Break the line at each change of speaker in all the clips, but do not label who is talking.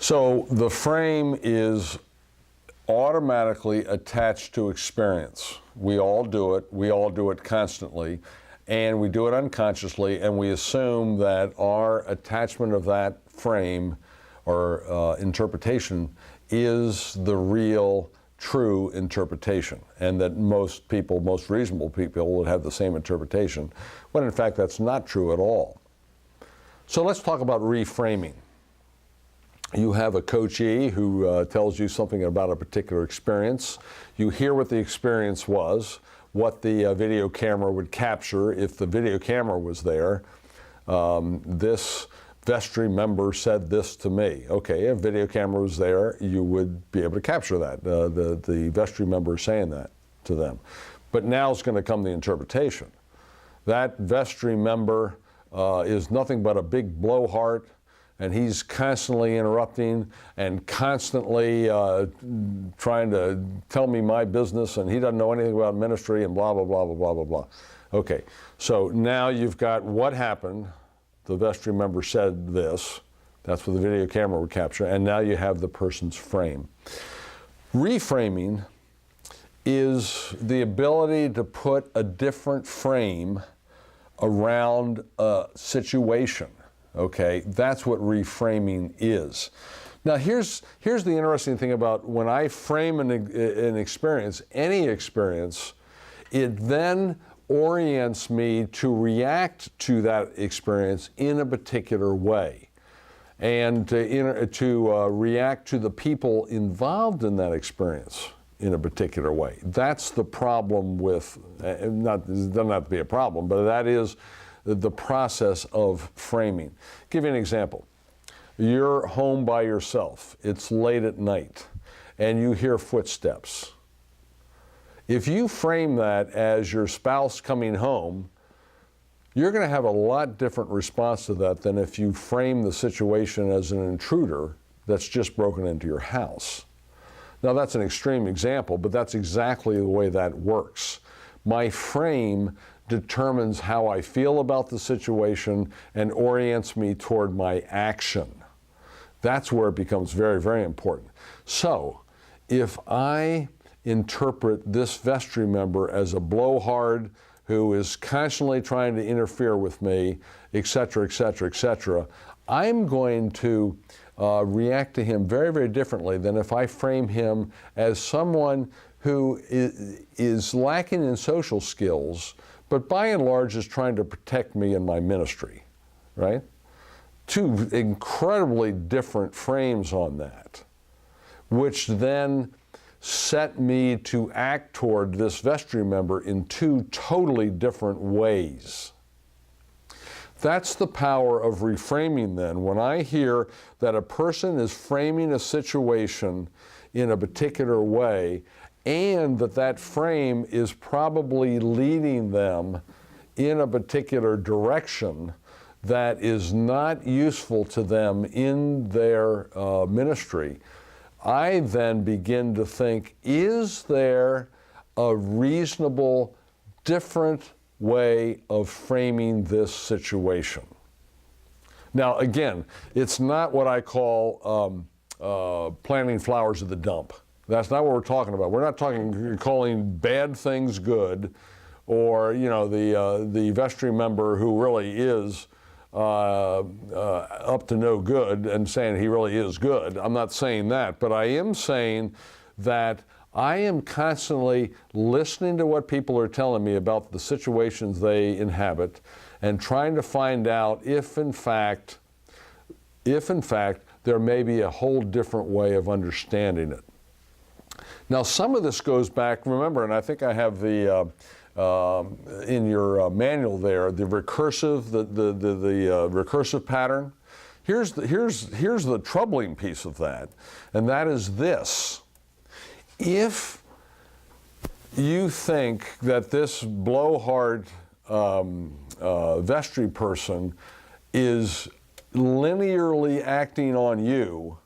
So the frame is automatically attached to experience. We all do it. We all do it constantly. And we do it unconsciously, and we assume that our attachment of that frame or interpretation is the real, true interpretation, and that most people, most reasonable people, would have the same interpretation, when in fact that's not true at all. So let's talk about reframing. You have a coachee who tells you something about a particular experience. You hear what the experience was, what the video camera would capture if the video camera was there. This vestry member said this to me. Okay, if video camera was there, you would be able to capture that. The vestry member is saying that to them. But now is going to come the interpretation. That vestry member is nothing but a big blowhard, and he's constantly interrupting and constantly trying to tell me my business, and he doesn't know anything about ministry, and blah, blah, blah, blah, blah, blah, blah. Okay, so now you've got what happened. The vestry member said this. That's what the video camera would capture, and now you have the person's frame. Reframing is the ability to put a different frame around a situation. Okay, that's what reframing is. Now here's the interesting thing about when I frame an experience, any experience, it then orients me to react to that experience in a particular way, and to react to the people involved in that experience in a particular way. That's the problem with, it doesn't have to be a problem, but that is the process of framing. Give you an example. You're home by yourself. It's late at night, and you hear footsteps. If you frame that as your spouse coming home, you're going to have a lot different response to that than if you frame the situation as an intruder that's just broken into your house. Now that's an extreme example, but that's exactly the way that works. My frame determines how I feel about the situation and orients me toward my action. That's where it becomes very, very important. So if I interpret this vestry member as a blowhard who is constantly trying to interfere with me, et cetera, et cetera, et cetera, I'm going to react to him very, very differently than if I frame him as someone who is lacking in social skills, but by and large is trying to protect me in my ministry, right? Two incredibly different frames on that, which then set me to act toward this vestry member in two totally different ways. That's the power of reframing then. When I hear that a person is framing a situation in a particular way, and that frame is probably leading them in a particular direction that is not useful to them in their ministry, I then begin to think, is there a reasonable, different way of framing this situation? Now, again, it's not what I call planting flowers at the dump. That's not what we're talking about. We're not calling bad things good, or the vestry member who really is up to no good and saying he really is good. I'm not saying that, but I am saying that I am constantly listening to what people are telling me about the situations they inhabit and trying to find out if in fact there may be a whole different way of understanding it. Now, some of this goes back, remember, and I think I have the in your manual there, the recursive, the recursive pattern. Here's the troubling piece of that, and that is this: if you think that this blowhard vestry person is linearly acting on you,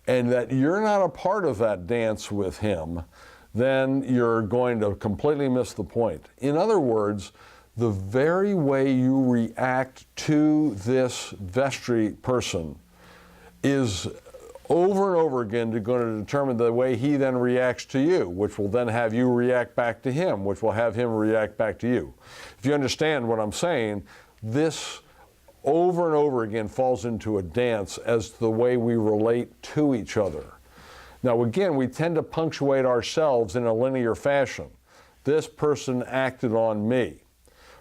and that you're not a part of that dance with him, then you're going to completely miss the point. In other words, the very way you react to this vestry person is over and over again to going to determine the way he then reacts to you, which will then have you react back to him, which will have him react back to you. If you understand what I'm saying, this over and over again falls into a dance as the way we relate to each other. Now again, we tend to punctuate ourselves in a linear fashion. This person acted on me.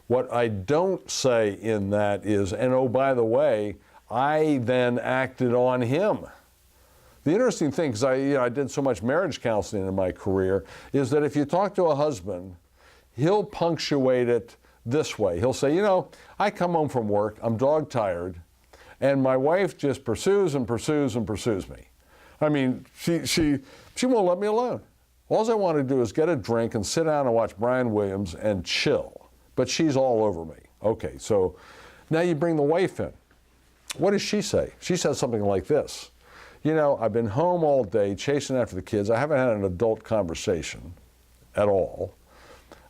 What I don't say in that is, and oh, by the way, I then acted on him. The interesting thing, because I did so much marriage counseling in my career, is that if you talk to a husband, he'll punctuate it this way. He'll say, I come home from work, I'm dog tired, and my wife just pursues and pursues and pursues me. I mean, she won't let me alone. All I want to do is get a drink and sit down and watch Brian Williams and chill. But she's all over me. Okay, so now you bring the wife in. What does she say? She says something like this. I've been home all day chasing after the kids. I haven't had an adult conversation at all.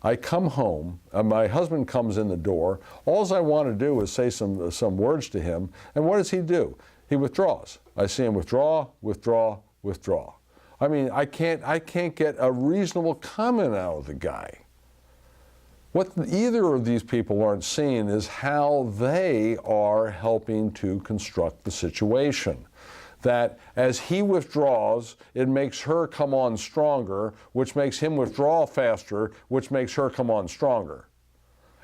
I come home, and my husband comes in the door. All I want to do is say some words to him, and what does he do? He withdraws. I see him withdraw, withdraw, withdraw. I mean, I can't get a reasonable comment out of the guy. What either of these people aren't seeing is how they are helping to construct the situation. That as he withdraws, it makes her come on stronger, which makes him withdraw faster, which makes her come on stronger.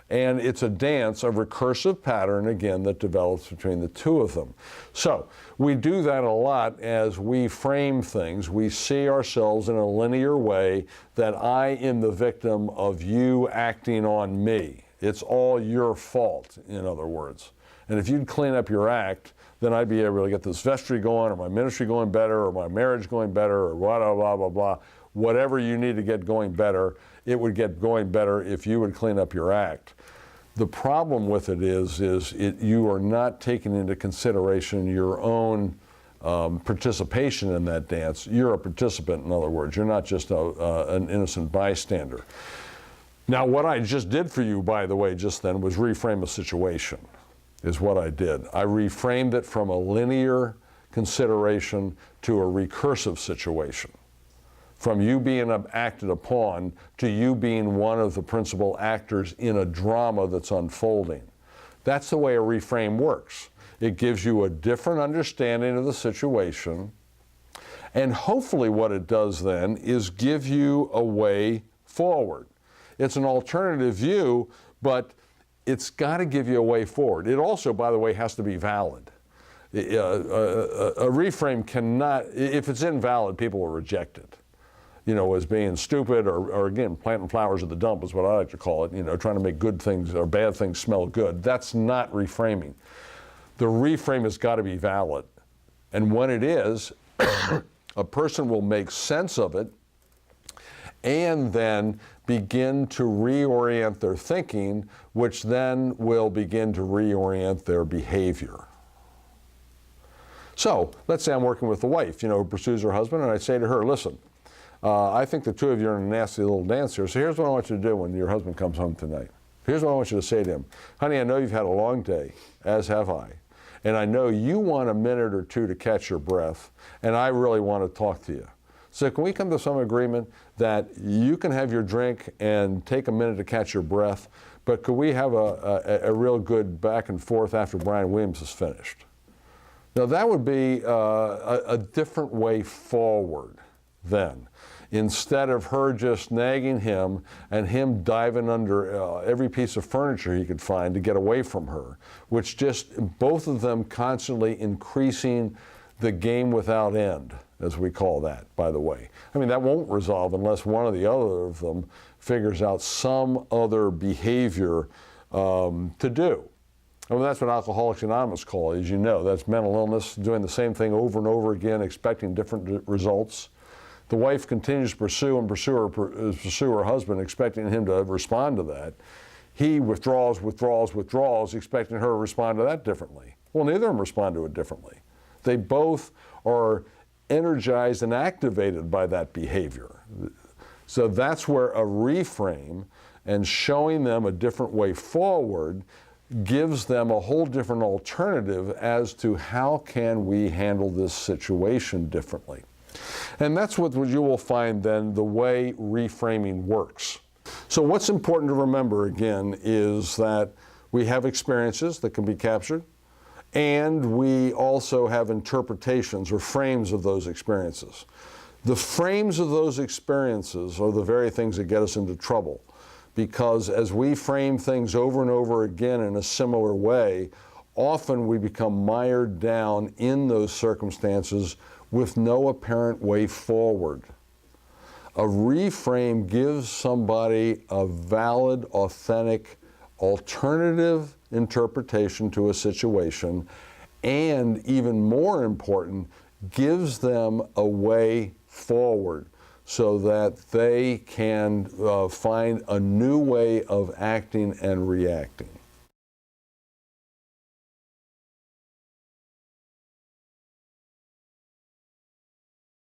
And it's a dance, a recursive pattern, again, that develops between the two of them. So we do that a lot as we frame things. We see ourselves in a linear way that I am the victim of you acting on me. It's all your fault, in other words. And if you'd clean up your act, then I'd be able to get this vestry going, or my ministry going better, or my marriage going better, or blah, blah, blah, blah, blah. Whatever you need to get going better, it would get going better if you would clean up your act. The problem with it is you are not taking into consideration your own participation in that dance. You're a participant, in other words. You're not just an innocent bystander. Now, what I just did for you, by the way, just then, was reframe a situation, is what I did. I reframed it from a linear consideration to a recursive situation. From you being acted upon to you being one of the principal actors in a drama that's unfolding. That's the way a reframe works. It gives you a different understanding of the situation, and hopefully what it does then is give you a way forward. It's an alternative view, but it's got to give you a way forward. It also, by the way, has to be valid. A reframe cannot, if it's invalid, people will reject it. As being stupid, or again, planting flowers at the dump is what I like to call it, trying to make good things or bad things smell good. That's not reframing. The reframe has got to be valid. And when it is, a person will make sense of it and then begin to reorient their thinking, which then will begin to reorient their behavior. So, let's say I'm working with a wife, who pursues her husband, and I say to her, listen, I think the two of you are in a nasty little dance here, so here's what I want you to do when your husband comes home tonight. Here's what I want you to say to him. Honey, I know you've had a long day, as have I, and I know you want a minute or two to catch your breath, and I really want to talk to you. So can we come to some agreement that you can have your drink and take a minute to catch your breath, but could we have a real good back and forth after Brian Williams is finished? Now that would be a different way forward then. Instead of her just nagging him and him diving under every piece of furniture he could find to get away from her, which just both of them constantly increasing the game without end, as we call that, by the way. I mean, that won't resolve unless one or the other of them figures out some other behavior to do. I mean, that's what Alcoholics Anonymous call it, as you know. That's mental illness, doing the same thing over and over again, expecting different results. The wife continues to pursue her husband, expecting him to respond to that. He withdraws, expecting her to respond to that differently. Well, neither of them respond to it differently. They both are energized and activated by that behavior. So that's where a reframe and showing them a different way forward gives them a whole different alternative as to how can we handle this situation differently. And that's what you will find then the way reframing works. So what's important to remember again is that we have experiences that can be captured, and we also have interpretations or frames of those experiences. The frames of those experiences are the very things that get us into trouble, because as we frame things over and over again in a similar way, often we become mired down in those circumstances with no apparent way forward. A reframe gives somebody a valid, authentic, alternative interpretation to a situation, and even more important, gives them a way forward so that they can find a new way of acting and reacting.